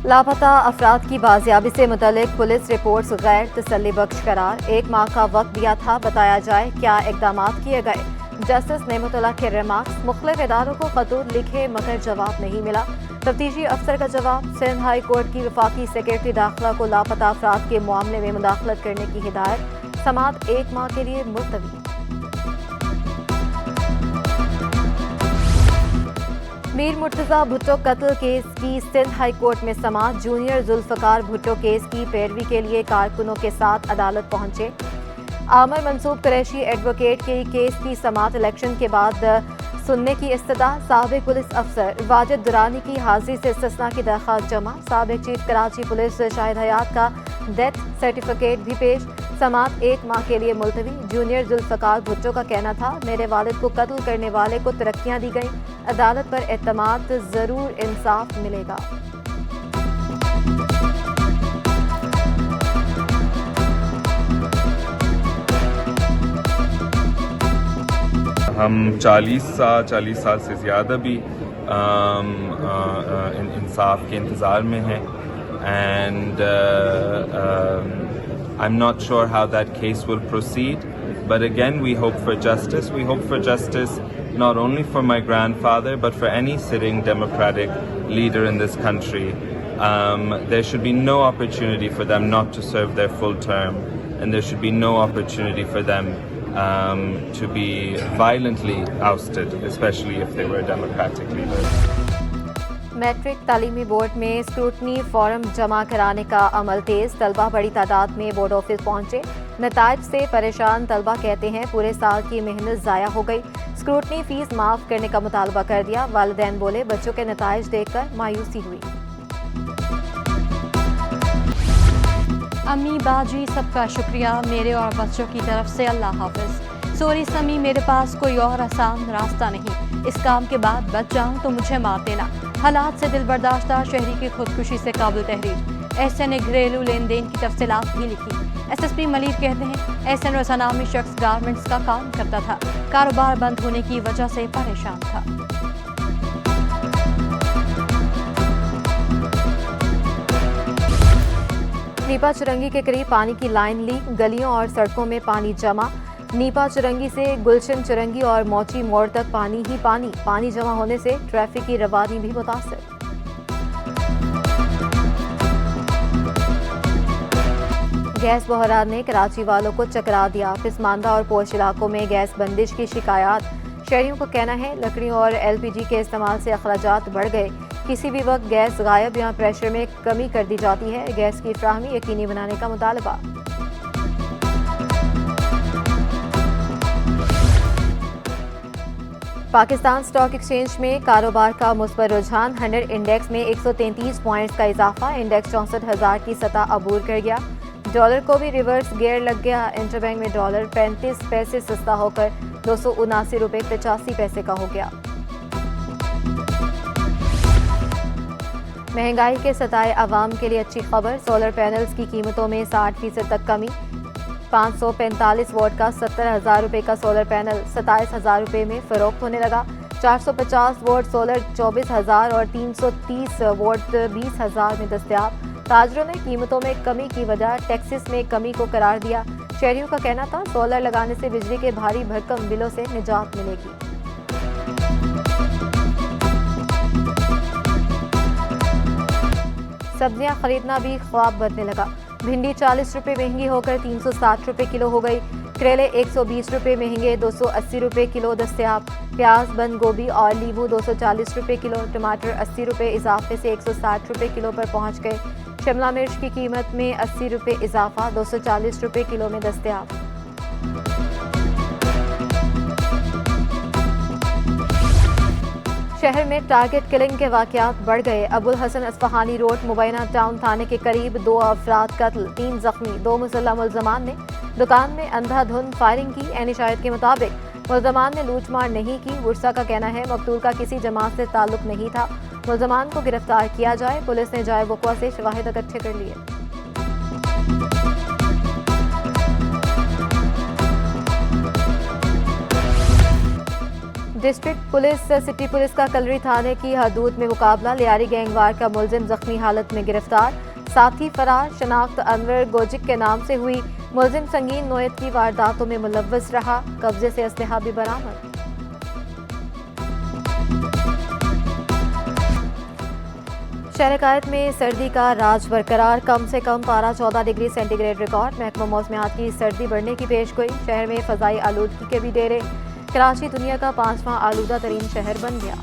लापता अफराद की बाजियाबी से मुतल्लिक पुलिस रिपोर्ट्स गैर तसल्ली बख्श करार। 1 माह का वक्त दिया था, बताया जाए क्या इकदाम किए गए। जस्टिस नेमतुल्लाह के रिमार्क्स। मुख्तलिफ इदारों को खतूत लिखे मगर जवाब नहीं मिला। तफ्तीशी अफसर का जवाब। सिंध हाई कोर्ट की वफाकी सेक्रेटरी दाखिला को लापता अफराद के मामले में मुदाखलत करने की हिदायत। समाअत 1 माह के लिए मुलतवी। मीर मुर्तजा भुट्टो कत्ल केस की सिंध हाई कोर्ट में समाअत। जूनियर जुल्फकार भुट्टो केस की पैरवी के लिए कारकुनों के साथ अदालत पहुंचे। आमिर मंसूब कुरैशी एडवोकेट के केस की समाअत इलेक्शन के बाद सुनने की इस्तदा। साबिक पुलिस अफसर वाजिद दुरानी की हाजिरी से इस्तिस्ना की दरख्वास्त जमा। साबिक चीफ कराची पुलिस शाहिद हयात का डेथ सर्टिफिकेट भी पेश। समाअत 1 माह के लिए मुलतवी। जूनियर जुल्फकार भुट्टो का कहना था, मेरे वालिद को कत्ल करने वाले को तरक्कियां दी गईं। अदालत पर एतमाद, जरूर इंसाफ मिलेगा। हम 40 साल से ज़्यादा भी इंसाफ के इंतज़ार में हैं and I'm not sure how that case will proceed, but again we hope for justice. We hope for justice not only for my grandfather but for any sitting democratic leader in this country. There should be no opportunity for them not to serve their full term, and there should be no opportunity for them to be violently ousted, especially if they were democratic leaders. Matric तालीमी board में scrutiny form जमा कराने का अमल तेज। तलबा बड़ी तादाद में board office पहुंचे। नताइज से परेशान तलबा कहते हैं पूरे साल की मेहनत ज़ाया हो गई। स्क्रूटनी फीस माफ़ करने का मुतालबा कर दिया। वालिदैन बोले बच्चों के नताइज देखकर मायूसी हुई। अम्मी बाजी सबका शुक्रिया, मेरे और बच्चों की तरफ से अल्लाह हाफिज। सॉरी समी, मेरे पास कोई और आसान रास्ता नहीं। इस काम के बाद बच जाऊं तो मुझे मार देना। हालात से दिल बर्दाश्ता, शहरी की खुदकुशी से काबिल तहरीर। एसएन ने घरेलू लेन देन की तफसीलात भी लिखी। एसएसपी मलिर कहते हैं एसएन रसा नामी शख्स गारमेंट्स का काम करता था, कारोबार बंद होने की वजह से परेशान था। नीपा चुरंगी के करीब पानी की लाइन लीक। गलियों और सड़कों में पानी जमा। नीपा चुरंगी से गुलशन चुरंगी और मोची मोड़ तक पानी ही पानी। पानी जमा होने से ट्रैफिक की रवानी भी मुतासर। गैस बहरान ने कराची वालों को चकरा दिया। पिसमानदा और पोश इलाकों में गैस बंदिश की शिकायत। शहरियों का कहना है लकड़ियों और एलपीजी के इस्तेमाल से अखराजात बढ़ गए। किसी भी वक्त गैस गायब या प्रेशर में कमी कर दी जाती है। गैस की फ्राहमी यकीनी बनाने का मुतालबा। पाकिस्तान स्टॉक एक्सचेंज में कारोबार का मुस्बत रुझान। 100 इंडेक्स में 133 पॉइंट्स का इजाफा। इंडेक्स 64,000 की सतह अबूर कर गया। डॉलर को भी रिवर्स गियर लग गया। इंटरबैंक में डॉलर 35 पैसे सस्ता होकर 279 रुपये 85 पैसे का हो गया। महंगाई के सताए अवाम के लिए अच्छी खबर। सोलर पैनल्स की कीमतों में 60% तक कमी। 545 वोट का 70,000 रुपये का सोलर पैनल 27,000 रुपये में फरोख्त होने लगा। 450 वोट सोलर 24,000 और 330 वोट 20,000 में दस्तयाब। ताजरों ने कीमतों में कमी की वजह टैक्सेस में कमी को करार दिया। शहरियों का कहना था सोलर लगाने से बिजली के भारी भरकम बिलों से निजात मिलेगी। सब्जियां खरीदना भी ख्वाब बनने लगा। भिंडी 40 रुपये महंगी होकर 360 रुपये किलो हो गई। करेले 120 रुपये महंगे 280 रुपये किलो दस्तयाब। प्याज, बंद गोभी और नींबू 240 रुपये किलो। टमाटर 80 रुपये इजाफे से 160 रुपये किलो पर पहुंच गए। शिमला मिर्च की कीमत में 80 रुपये इजाफा 240 रुपये किलो में दस्तयाब। शहर में टारगेट किलिंग के वाकयात बढ़ गए। अबुल हसन अस्फहानी रोड मुबैना टाउन थाने के करीब 2 अफराद कत्ल, 3 जख्मी। 2 मुसल्लह मुल्जमान ने दुकान में अंधाधुंध फायरिंग की। एनी शाहिद के मुताबिक मुल्जमान ने लूटमार नहीं की। वर्सा का कहना है मकतूल का किसी जमात से ताल्लुक नहीं था। मुल्जमान को गिरफ्तार किया जाए। पुलिस ने जाए वक़्वा से शवाहिद इकट्ठे कर लिए। डिस्ट्रिक्ट पुलिस सिटी पुलिस का कलरी थाने की हदूद में मुकाबला। लियारी गैंगवार का मुलजिम जख्मी हालत में गिरफ्तार, साथी फरार। शनाख्त अनवर गोजिक के नाम से हुई। मुलजिम संगीन नोयत की वारदातों में मुलव्वस रहा। कब्जे से असलहा भी बरामद। शहर कायद में सर्दी का राज बरकरार। कम से कम पारा 14 डिग्री सेंटीग्रेड रिकॉर्ड। महकमा मौसमियात की सर्दी बढ़ने की पेशगोई। शहर में फ़ज़ाई आलूदगी के भी डेरे। कराची दुनिया का 5वां आलूदा तरीन शहर बन गया।